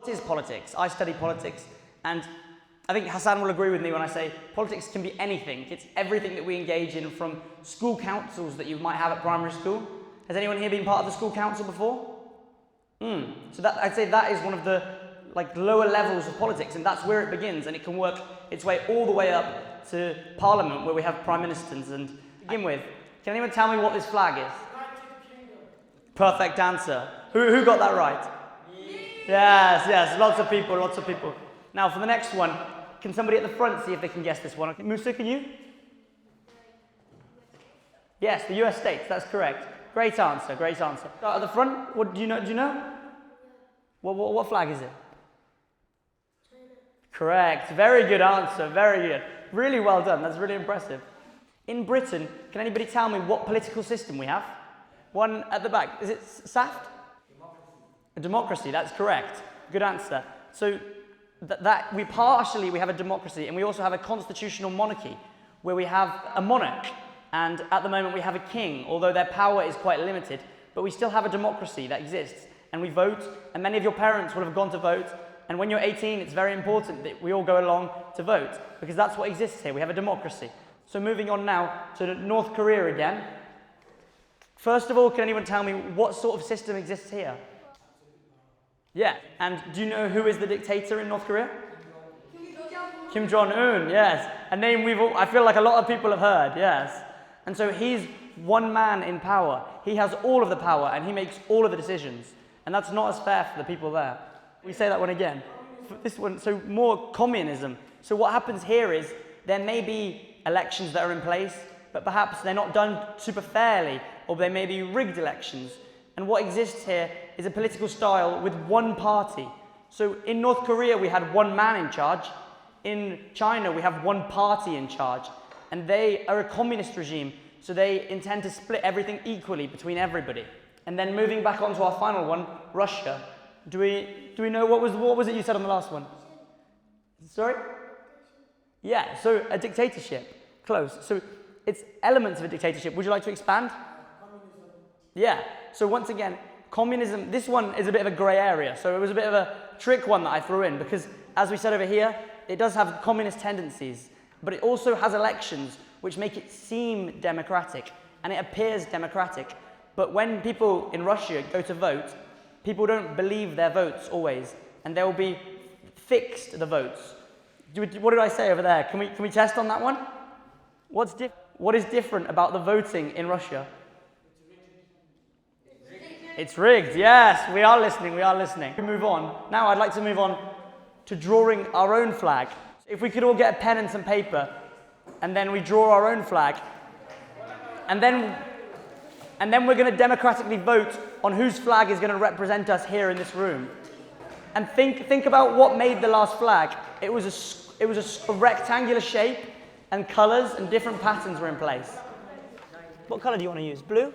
What is politics? I study politics, and I think Hassan will agree with me when I say politics can be anything. It's everything that we engage in, from school councils that you might have at primary school. Has anyone here been part of the school council before? So I'd say that is one of the lower levels of politics, and that's where it begins, and it can work its way all the way up to Parliament, where we have prime ministers. And to begin with, can anyone tell me what this flag is? Perfect answer. Who got that right? Yes, lots of people. Now for the next one, can somebody at the front see if they can guess this one? Musa, can you? Yes, the US states, that's correct. Great answer. Start at the front, what do you know? What flag is it? China. Correct, very good answer, very good. Really well done, that's really impressive. In Britain, can anybody tell me what political system we have? One at the back, is it SAFT? A democracy, that's correct. Good answer. So we have a democracy, and we also have a constitutional monarchy, where we have a monarch, and at the moment we have a king, although their power is quite limited, but we still have a democracy that exists, and we vote, and many of your parents will have gone to vote, and when you're 18, it's very important that we all go along to vote, because that's what exists here. We have a democracy. So moving on now to North Korea again. First of all, can anyone tell me what sort of system exists here? Yeah, and do you know who is the dictator in North Korea? Kim Jong-un, yes. A name I feel like a lot of people have heard, yes. And so he's one man in power. He has all of the power, and he makes all of the decisions. And that's not as fair for the people there. We say that one again. For this one, so more communism. So what happens here is there may be elections that are in place, but perhaps they're not done super fairly, or they may be rigged elections. And what exists here is a political style with one party. So in North Korea, we had one man in charge. In China, we have one party in charge. And they are a communist regime, so they intend to split everything equally between everybody. And then moving back onto our final one, Russia. Do we know what was it you said on the last one? Sorry? Yeah, so a dictatorship. Close. So it's elements of a dictatorship. Would you like to expand? Yeah, so once again, communism, this one is a bit of a grey area, so it was a bit of a trick one that I threw in, because as we said over here, it does have communist tendencies, but it also has elections which make it seem democratic, and it appears democratic. But when people in Russia go to vote, people don't believe their votes always, and they will be fixed, the votes. What did I say over there? Can we test on that one? What is different about the voting in Russia? It's rigged, yes, we are listening. We move on. Now I'd like to move on to drawing our own flag. If we could all get a pen and some paper, and then we draw our own flag, and then we're going to democratically vote on whose flag is going to represent us here in this room. And think about what made the last flag. It was a rectangular shape, and colours and different patterns were in place. What colour do you want to use? Blue?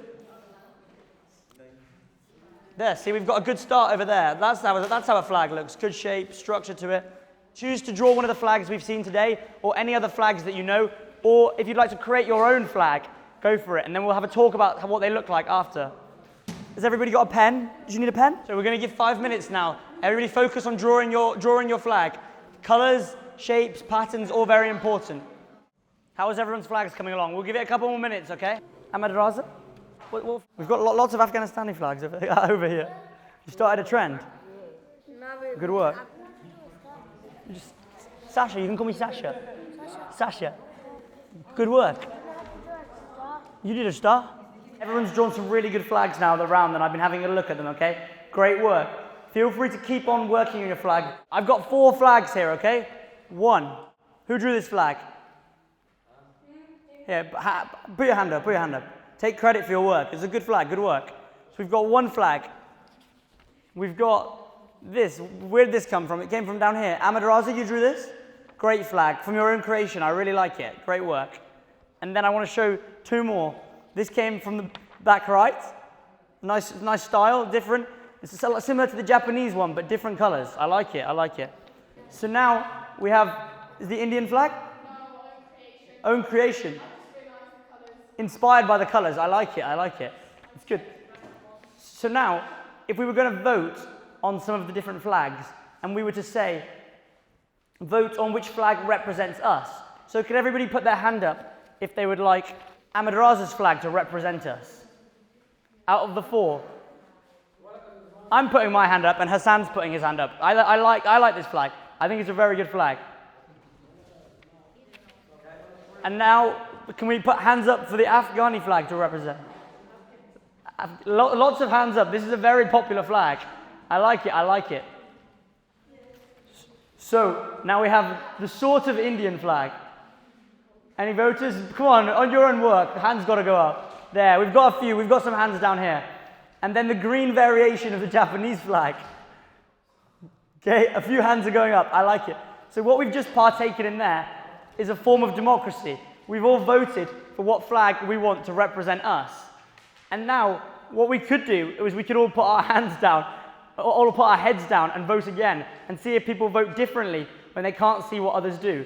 There, see, we've got a good start over there. That's how a flag looks. Good shape, structure to it. Choose to draw one of the flags we've seen today, or any other flags that you know, or if you'd like to create your own flag, go for it, and then we'll have a talk about what they look like after. Has everybody got a pen? Do you need a pen? So we're going to give 5 minutes now. Everybody focus on drawing your flag. Colours, shapes, patterns, all very important. How is everyone's flags coming along? We'll give it a couple more minutes, okay? Ahmed Raza? We've got lots of Afghanistani flags over here. You started a trend. Good work. Sasha, you can call me Sasha. Sasha. Good work. You did a star. Everyone's drawn some really good flags now around, and I've been having a look at them, okay? Great work. Feel free to keep on working on your flag. I've got 4 flags here, okay? 1. Who drew this flag? Yeah, put your hand up, Take credit for your work. It's a good flag, good work. So we've got 1 flag. We've got this. Where did this come from? It came from down here. Ahmed Raza, you drew this? Great flag. From your own creation. I really like it. Great work. And then I want to show 2 more. This came from the back right. Nice style, different. It's similar to the Japanese one, but different colors. I like it. So now we have, is the Indian flag? No, own creation. Inspired by the colors. I like it. It's good. So now, if we were going to vote on some of the different flags, and we were to say, vote on which flag represents us. So could everybody put their hand up if they would like Ahmed Raza's flag to represent us? Out of the 4. I'm putting my hand up and Hassan's putting his hand up. I like this flag. I think it's a very good flag. And now, can we put hands up for the Afghani flag to represent? Lots of hands up. This is a very popular flag. I like it, I like it. So, now we have the sort of Indian flag. Any voters? Come on your own work. Hands got to go up. There, we've got a few. We've got some hands down here. And then the green variation of the Japanese flag. Okay, a few hands are going up. I like it. So what we've just partaken in there is a form of democracy. We've all voted for what flag we want to represent us. And now, what we could do is we could all put our hands down, all put our heads down and vote again and see if people vote differently when they can't see what others do.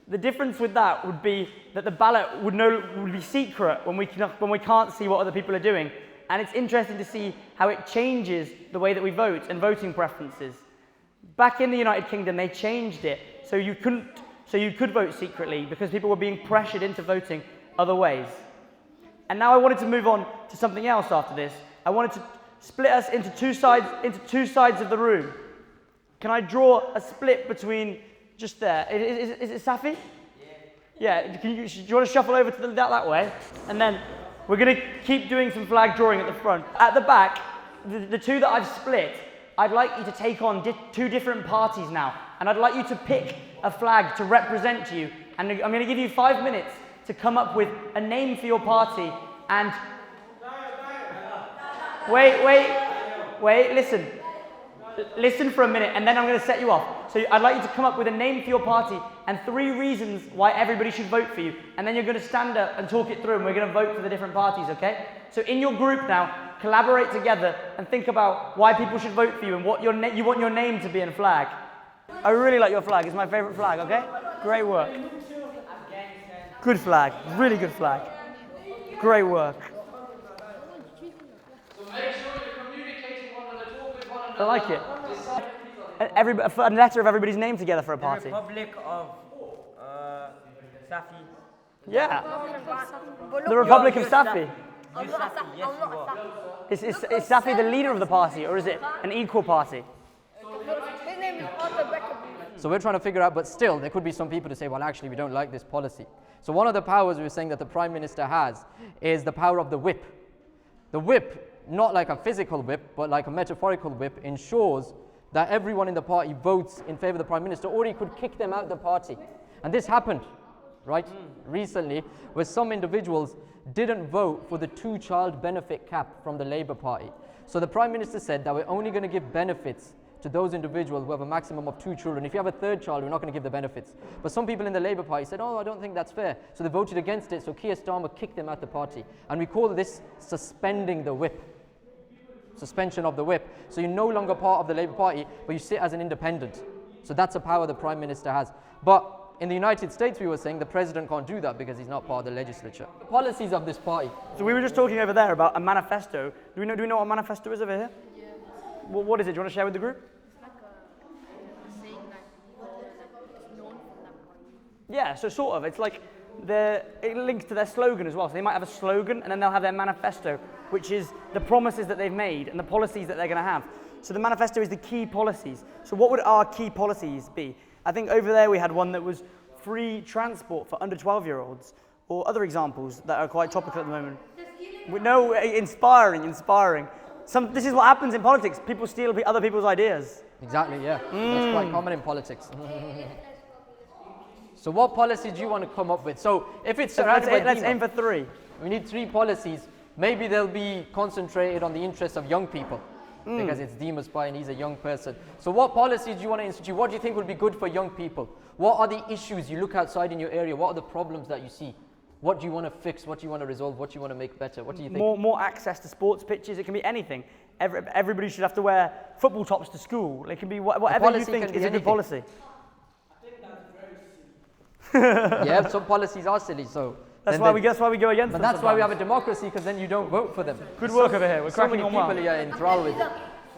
The difference with that would be that the ballot would be secret when we can't see what other people are doing. And it's interesting to see how it changes the way that we vote and voting preferences. Back in the United Kingdom, they changed it so you could vote secretly because people were being pressured into voting other ways. And now I wanted to move on to something else after this. I wanted to split us into two sides of the room. Can I draw a split between just there? Is it Safi? Yeah. Do you want to shuffle over to that way? And then we're going to keep doing some flag drawing at the front. At the back, the two that I've split, I'd like you to take on 2 different parties now. And I'd like you to pick a flag to represent you. And I'm going to give you 5 minutes to come up with a name for your party. And wait, listen. Listen for a minute, and then I'm going to set you off. So I'd like you to come up with a name for your party and 3 reasons why everybody should vote for you. And then you're going to stand up and talk it through, and we're going to vote for the different parties, okay? So in your group now, collaborate together and think about why people should vote for you and what you want your name to be in flag. I really like your flag. It's my favorite flag, okay? Great work. Good flag. Really good flag. Great work. I like it. A letter of everybody's name together for a party. The Republic of Safi. Yeah. The Republic of Safi. Yes, you are. Is Safi the leader of the party, or is it an equal party? His name is Arthur Becker. So we're trying to figure out, but still, there could be some people to say, well, actually, we don't like this policy. So one of the powers we were saying that the Prime Minister has is the power of the whip. The whip, not like a physical whip, but like a metaphorical whip, ensures that everyone in the party votes in favor of the Prime Minister, or he could kick them out of the party. And this happened, right, recently, where some individuals didn't vote for the 2-child benefit cap from the Labour Party. So the Prime Minister said that we're only going to give benefits to those individuals who have a maximum of 2 children. If you have a 3rd child, we're not going to give the benefits. But some people in the Labour Party said, oh, I don't think that's fair. So they voted against it, so Keir Starmer kicked them out the party. And we call this suspending the whip. Suspension of the whip. So you're no longer part of the Labour Party, but you sit as an independent. So that's a power the Prime Minister has. But in the United States, we were saying the President can't do that because he's not part of the legislature. The policies of this party. So we were just talking over there about a manifesto. Do we know what a manifesto is over here? Yeah. What is it? Do you want to share with the group? It's like a saying that is known from that point. Yeah, so sort of. It's like it links to their slogan as well. So they might have a slogan and then they'll have their manifesto, which is the promises that they've made and the policies that they're going to have. So the manifesto is the key policies. So what would our key policies be? I think over there we had one that was free transport for under 12-year-olds, or other examples that are quite topical at the moment. No, inspiring. This is what happens in politics. People steal other people's ideas. Exactly, yeah. That's quite common in politics. So what policy do you want to come up with? So if it's surrounded by let's aim for 3. We need 3 policies. Maybe they'll be concentrated on the interests of young people. Because it's Dima's Spy and he's a young person. So what policies do you want to institute? What do you think would be good for young people? What are the issues you look outside in your area? What are the problems that you see? What do you want to fix? What do you want to resolve? What do you want to make better? What do you think? More access to sports pitches. It can be anything. Everybody should have to wear football tops to school. It can be whatever you think is a good policy. I think that's very silly. Yeah, some policies are silly, so... That's why we go against them. But that's why we have a sometimes. democracy, because then you don't vote for them. Good work over here. We're So cracking many on people well. here enthralled with it.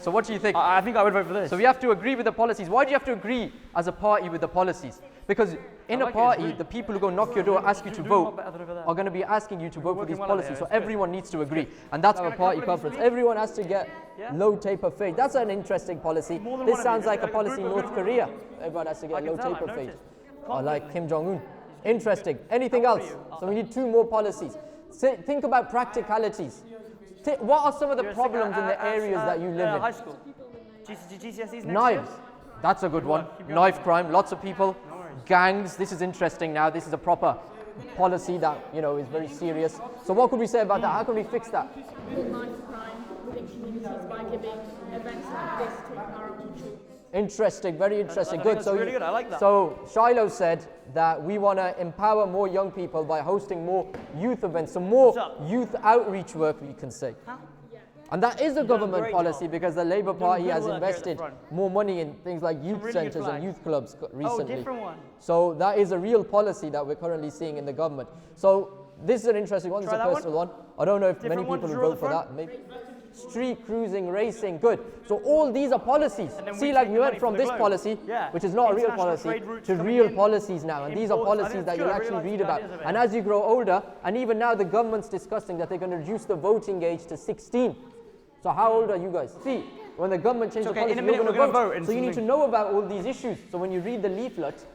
So what do you think? I think I would vote for this. So we have to agree with the policies. Why do you have to agree as a party with the policies? Because in a party, the people who go knock your door, ask you to vote, are going to be asking you to vote for these policies. So everyone needs to agree. And that's our party conference. Everyone has to get low taper fade. That's an interesting policy. This sounds like a policy in North Korea. Everyone has to get low taper fade. Or like Kim Jong-un. Interesting. Anything else? So we need 2 more policies. Think about practicalities. What are some of the problems in the areas that you live in? High school. GCSEs next Knives. year? That's a good one. Knife crime, lots of people. Gangs. This is interesting now. This is a proper policy that, you know, is very serious. So what could we say about that? How can we fix that? Knife crime within communities by giving events like this to our own troops. Interesting, very interesting. Good. That's really good. I like that. So Shiloh said that we want to empower more young people by hosting more youth events, so more youth outreach work, we can say. And that is a government policy because the Labour Party has invested more money in things like youth centres and youth clubs recently. Different one. So that is a real policy that we're currently seeing in the government. So this is an interesting one. This is a personal one. I don't know if many people will vote for that. Maybe. Street cruising, racing, good. So all these are policies. See, like we went from this policy, which is not a real policy, to real policies now. And these are policies that you'll actually read about. And as you grow older, and even now the government's discussing that they're going to reduce the voting age to 16. So how old are you guys? See, when the government changed the policy, you're going to vote. So you need to know about all these issues. So when you read the leaflet,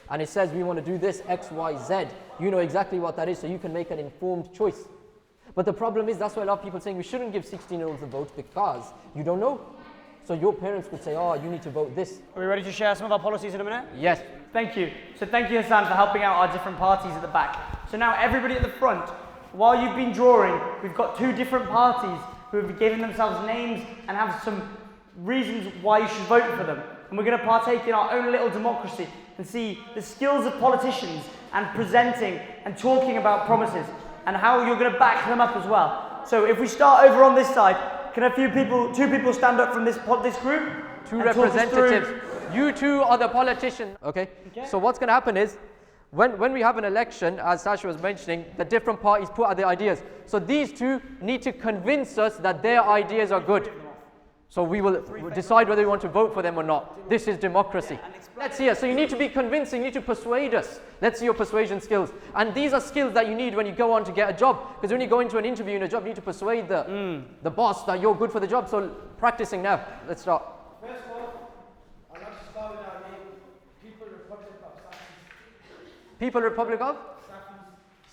and it says we want to do this, X, Y, Z, you know exactly what that is, so you can make an informed choice. But the problem is, that's why a lot of people are saying we shouldn't give 16-year-olds a vote because you don't know. So your parents could say, oh, you need to vote this. Are we ready to share some of our policies in a minute? Yes. Thank you. So thank you, Hassan, for helping out our different parties at the back. So now everybody at the front, while you've been drawing, we've got 2 different parties who have given themselves names and have some reasons why you should vote for them. And we're going to partake in our own little democracy and see the skills of politicians and presenting and talking about promises and how you're going to back them up as well. So if we start over on this side, can 2 people stand up from this group? 2 representatives. You 2 are the politicians. Okay. So what's going to happen is, when we have an election, as Sasha was mentioning, the different parties put out their ideas. So these 2 need to convince us that their ideas are good. So we will decide whether we want to vote for them or not. This is democracy. Let's hear. So you need to be convincing, you need to persuade us. Let's see your persuasion skills. And these are skills that you need when you go on to get a job. Because when you go into an interview in a job, you need to persuade the boss that you're good for the job. So practicing now. Let's start. First of all, I'd like to start with our name, People Republic of Safis. People Republic of?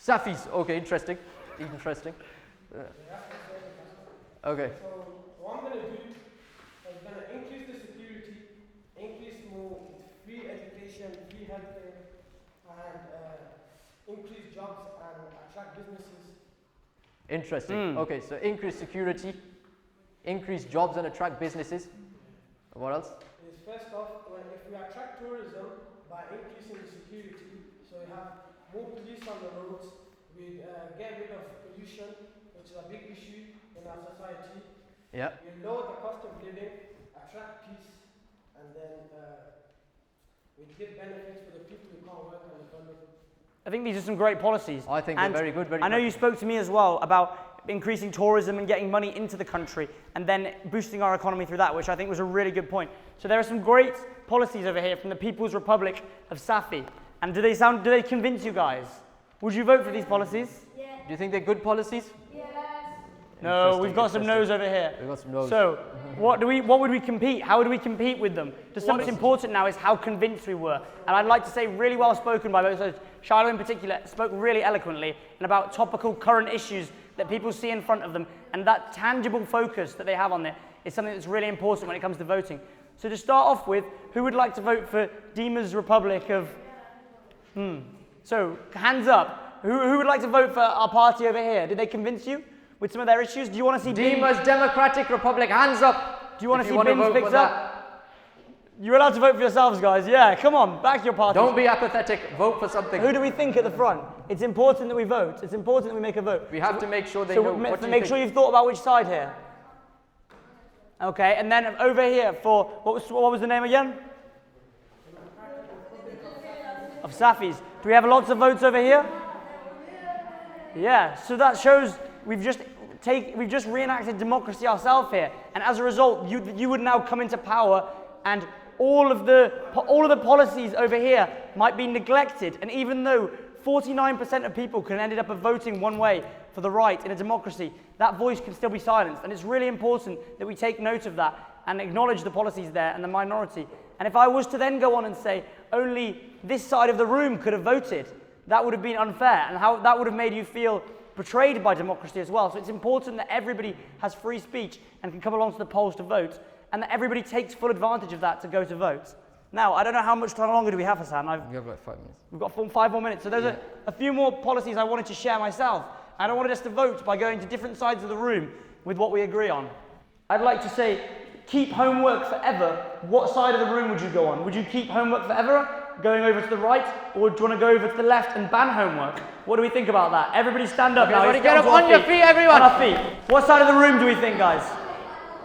Safis. Safis. Okay, interesting. Interesting. Okay. So what I'm going to do is going to increase the security, increase more free education, free healthcare, and increase jobs and attract businesses. Interesting. Okay, so increase security, increase jobs and attract businesses. What else? Is first off, if we attract tourism by increasing the security, so we have more police on the roads, we get rid of pollution, which is a big issue in our society. Yeah. We lower the cost of living, attract peace, and then we give benefits for the people who can't work and the vulnerable. I think these are some great policies. I think they're very good. I know you spoke to me as well about increasing tourism and getting money into the country and then boosting our economy through that, which I think was a really good point. So there are some great policies over here from the People's Republic of Safi. And do they convince you guys? Would you vote for these policies? Yeah. Do you think they're good policies? Yes. No, we've got some no's over here. We've got some no's. So, what would we compete? How would we compete with them? Just what's important now is how convinced we were. And I'd like to say really well spoken by both sides. Shiloh in particular spoke really eloquently and about topical current issues that people see in front of them, and that tangible focus that they have on it is something that's really important when it comes to voting. So to start off with, who would like to vote for Dima's Republic of... So, hands up. Who would like to vote for our party over here? Did they convince you with some of their issues? Do you want to see Dima's Democratic Republic, hands up. Do you want to see bins picked up? You're allowed to vote for yourselves, guys. Yeah, come on, back your party. Don't be apathetic. Vote for something. Who do we think at the front? It's important that we vote. It's important that we make a vote. We have to make sure they know what do you make think? sure you've thought about which side here. Okay, and then over here for what was the name again? Of Safis. Do we have lots of votes over here? Yeah. So that shows we've just reenacted democracy ourselves here. And as a result, you would now come into power, and all of the policies over here might be neglected. And even though 49% of people can end up voting one way for the right in a democracy, that voice can still be silenced. And it's really important that we take note of that and acknowledge the policies there and the minority. And if I was to then go on and say only this side of the room could have voted, that would have been unfair, and how that would have made you feel betrayed by democracy as well. So it's important that everybody has free speech and can come along to the polls to vote, and that everybody takes full advantage of that to go to vote. Now, I don't know how much time longer do we have, Hassan? We have like 5 minutes. We've got 5 more minutes. So there's a few more policies I wanted to share myself. And I wanted us to vote by going to different sides of the room with what we agree on. I'd like to say, keep homework forever. What side of the room would you go on? Would you keep homework forever, going over to the right, or do you want to go over to the left and ban homework? What do we think about that? Everybody stand up now. Everybody get up on your feet, everyone. On our feet. What side of the room do we think, guys?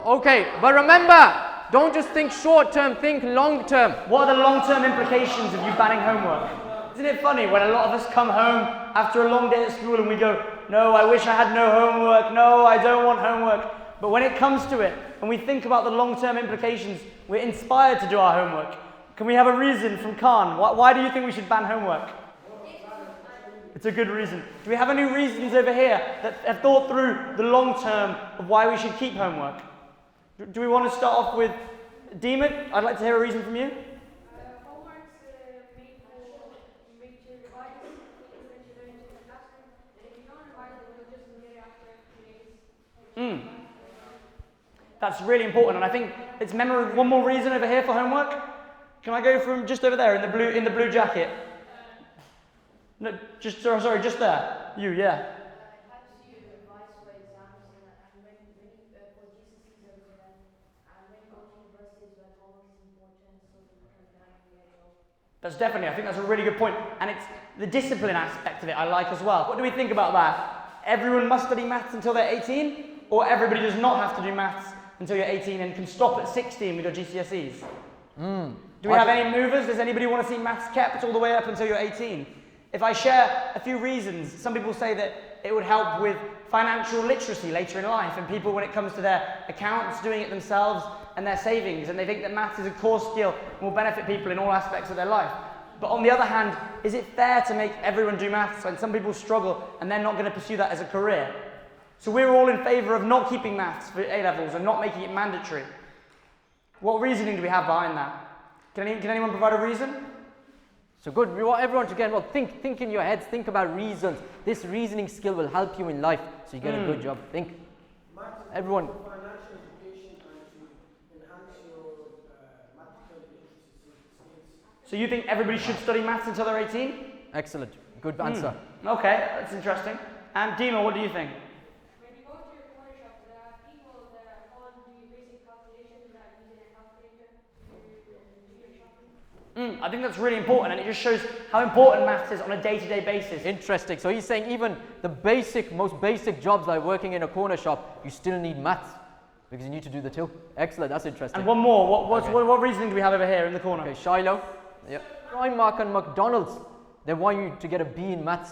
Okay, but remember, don't just think short term, think long term. What are the long-term implications of you banning homework? Isn't it funny when a lot of us come home after a long day at school and we go, no, I wish I had no homework, no, I don't want homework. But when it comes to it, and we think about the long-term implications, we're inspired to do our homework. Can we have a reason from Khan? Why do you think we should ban homework? It's a good reason. Do we have any reasons over here that have thought through the long term of why we should keep homework? Do we want to start off with Demon? I'd like to hear a reason from you. Homeworks make you revise things that you learn in the classroom. And if you don't revise it, you'll just forget it after a few days. That's really important, and I think it's memory. One more reason over here for homework. Can I go from just over there in the blue jacket? No, just sorry, just there. You, yeah. It helps you revise for exams and when for GCSEs and when you go to universities where homework is important, so you can learn well. That's definitely. I think that's a really good point, and it's the discipline aspect of it I like as well. What do we think about that? Everyone must study maths until they're 18, or everybody does not have to do maths until you're 18 and can stop at 16 with your GCSEs? Do we have any movers? Does anybody want to see maths kept all the way up until you're 18? If I share a few reasons, some people say that it would help with financial literacy later in life, and people, when it comes to their accounts, doing it themselves and their savings, and they think that maths is a core skill and will benefit people in all aspects of their life. But on the other hand, is it fair to make everyone do maths when some people struggle and they're not going to pursue that as a career? So we're all in favour of not keeping maths for A-levels and not making it mandatory. What reasoning do we have behind that? Can anyone provide a reason? So good, we want everyone to get involved. Think in your heads, think about reasons. This reasoning skill will help you in life, so you get a good job. Think. Everyone. Financial education and to enhance your mathematical skills. So you think everybody should study maths until they're 18? Excellent, good answer. Okay, that's interesting. And Dima, what do you think? When you go to your corner shop, there are people that all do basic calculations that using a calculator to do your shopping. I think that's really important, and it just shows how important maths is on a day-to-day basis. Interesting. So he's saying even the most basic jobs like working in a corner shop, you still need maths because you need to do the two. Excellent, that's interesting. And one more, what reasoning do we have over here in the corner? Okay, Shiloh. Yeah. Primark and McDonald's, they want you to get a B in maths.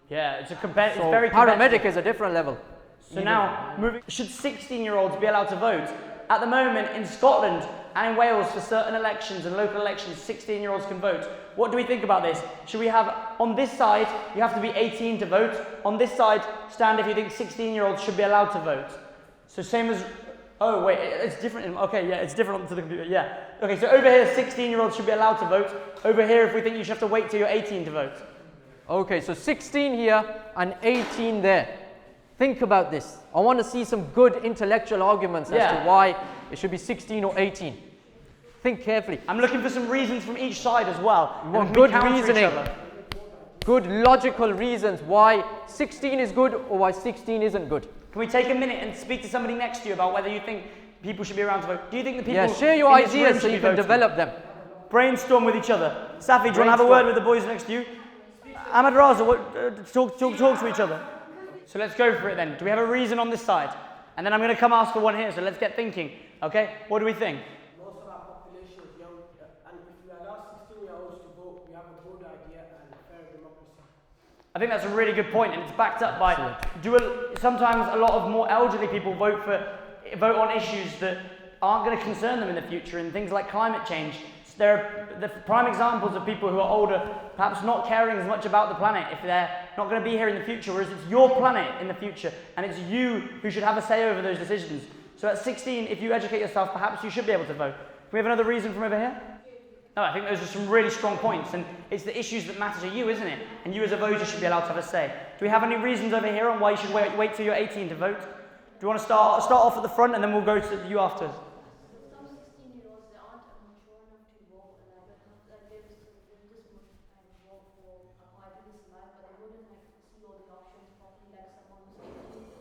Yeah, it's So very paramedic competitive. is a different level. So now, should 16-year-olds be allowed to vote? At the moment, in Scotland and in Wales, for certain elections and local elections, 16-year-olds can vote. What do we think about this? Should we have, on this side, you have to be 18 to vote. On this side, stand if you think 16-year-olds should be allowed to vote. So same as, oh wait, it's different. Okay, yeah, it's different to the computer, yeah. Okay, so over here, 16-year-olds should be allowed to vote. Over here, if we think you should have to wait till you're 18 to vote. Okay, so 16 here and 18 there. Think about this. I want to see some good intellectual arguments as to why it should be 16 or 18. Think carefully. I'm looking for some reasons from each side as well. You want good reasoning. Good logical reasons why 16 is good or why 16 isn't good. Can we take a minute and speak to somebody next to you about whether you think people should be around to vote? Do you think the people share your in this room ideas so should you be can voting? develop them. Brainstorm with each other. Safi, do you want to have a word with the boys next to you? Ahmad Raza, talk to each other. So let's go for it then. Do we have a reason on this side? And then I'm going to come ask for one here, so let's get thinking. Okay, what do we think? Most of our population is young, and if we allow 16-year-olds to vote, we have a good idea and fair democracy. I think that's a really good point, and it's backed up by sometimes a lot of more elderly people vote for vote on issues that aren't going to concern them in the future, and things like climate change. There are the prime examples of people who are older, perhaps not caring as much about the planet if they're not going to be here in the future, whereas it's your planet in the future, and it's you who should have a say over those decisions. So at 16, if you educate yourself, perhaps you should be able to vote. Can we have another reason from over here? No, I think those are some really strong points, and it's the issues that matter to you, isn't it? And you as a voter should be allowed to have a say. Do we have any reasons over here on why you should wait till you're 18 to vote? Do you want to start off at the front, and then we'll go to you afterwards? Some 16-year-olds, they aren't mature enough to vote, and they just vote for a part of this life, but they wouldn't see all the options properly like someone who's 18.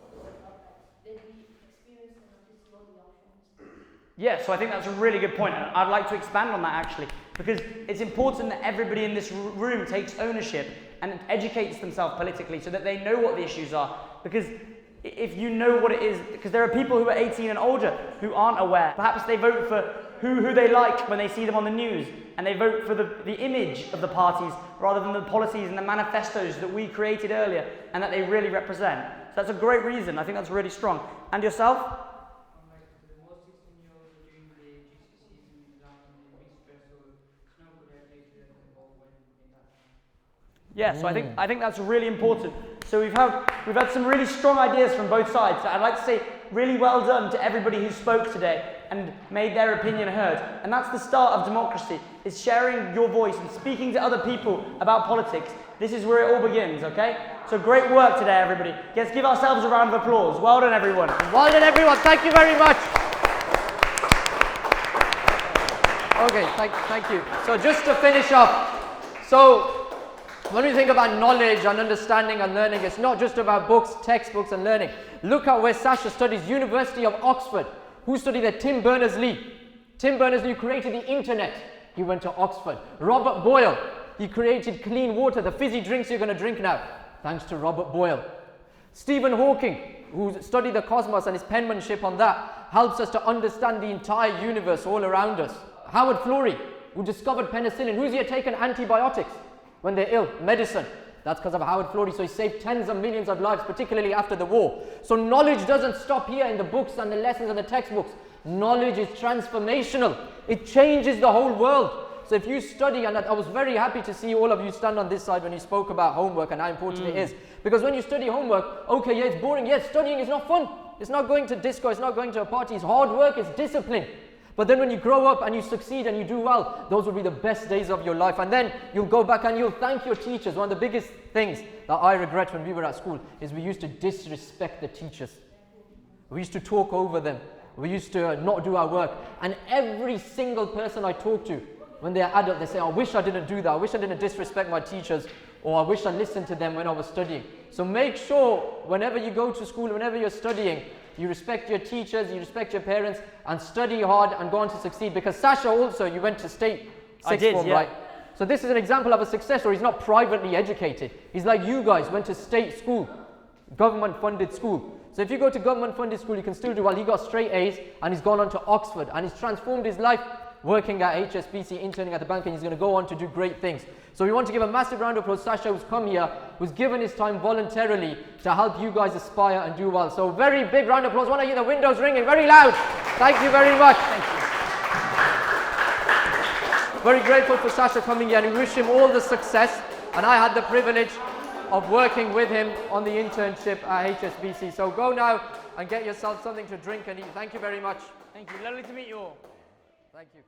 They'd be experienced enough to see all the options. Yeah, so I think that's a really good point. I'd like to expand on that actually, because it's important that everybody in this room takes ownership and educates themselves politically so that they know what the issues are. Because if you know what it is, because there are people who are 18 and older who aren't aware. Perhaps they vote for who they like when they see them on the news, and they vote for the image of the parties rather than the policies and the manifestos that we created earlier and that they really represent. So that's a great reason. I think that's really strong. And yourself? Yeah, so I think that's really important. So we've had some really strong ideas from both sides. So I'd like to say really well done to everybody who spoke today and made their opinion heard. And that's the start of democracy, is sharing your voice and speaking to other people about politics. This is where it all begins, okay? So great work today, everybody. Let's give ourselves a round of applause. Well done, everyone. Well done, everyone. Thank you very much. Okay, thank you. So just to finish up, so when we think about knowledge and understanding and learning, it's not just about books, textbooks and learning. Look at where Sasha studies, University of Oxford. Who studied there? Tim Berners-Lee. Tim Berners-Lee created the internet. He went to Oxford. Robert Boyle, he created clean water, the fizzy drinks you're going to drink now, thanks to Robert Boyle. Stephen Hawking, who studied the cosmos, and his penmanship on that helps us to understand the entire universe all around us. Howard Florey, who discovered penicillin. Who's here taken antibiotics when they're ill? Medicine. That's because of Howard Florey. So he saved tens of millions of lives, particularly after the war. So knowledge doesn't stop here in the books and the lessons and the textbooks. Knowledge is transformational. It changes the whole world. So if you study, and I was very happy to see all of you stand on this side when you spoke about homework and how important it is. Because when you study homework, okay, yeah, it's boring. Yes, studying is not fun. It's not going to disco. It's not going to a party. It's hard work. It's discipline. But then when you grow up and you succeed and you do well, those will be the best days of your life. And then you'll go back and you'll thank your teachers. One of the biggest things that I regret when we were at school is we used to disrespect the teachers. We used to talk over them. We used to not do our work. And every single person I talk to, when they're adult, they say, I wish I didn't do that. I wish I didn't disrespect my teachers, or I wish I listened to them when I was studying. So make sure whenever you go to school, whenever you're studying, you respect your teachers, you respect your parents, and study hard and go on to succeed. Because Sasha also, you went to state sixth form, right? So this is an example of a success story. He's not privately educated. He's like you guys, went to state school, government funded school. So if you go to government funded school, you can still do well. He got straight A's and he's gone on to Oxford and he's transformed his life working at HSBC, interning at the bank, and he's going to go on to do great things. So we want to give a massive round of applause to Sasha, who's come here, who's given his time voluntarily to help you guys aspire and do well. So very big round of applause. I want to hear the windows ringing very loud. Thank you very much. Thank you. Very grateful for Sasha coming here, and we wish him all the success. And I had the privilege of working with him on the internship at HSBC. So go now and get yourself something to drink and eat. Thank you very much. Thank you. Lovely to meet you all. Thank you.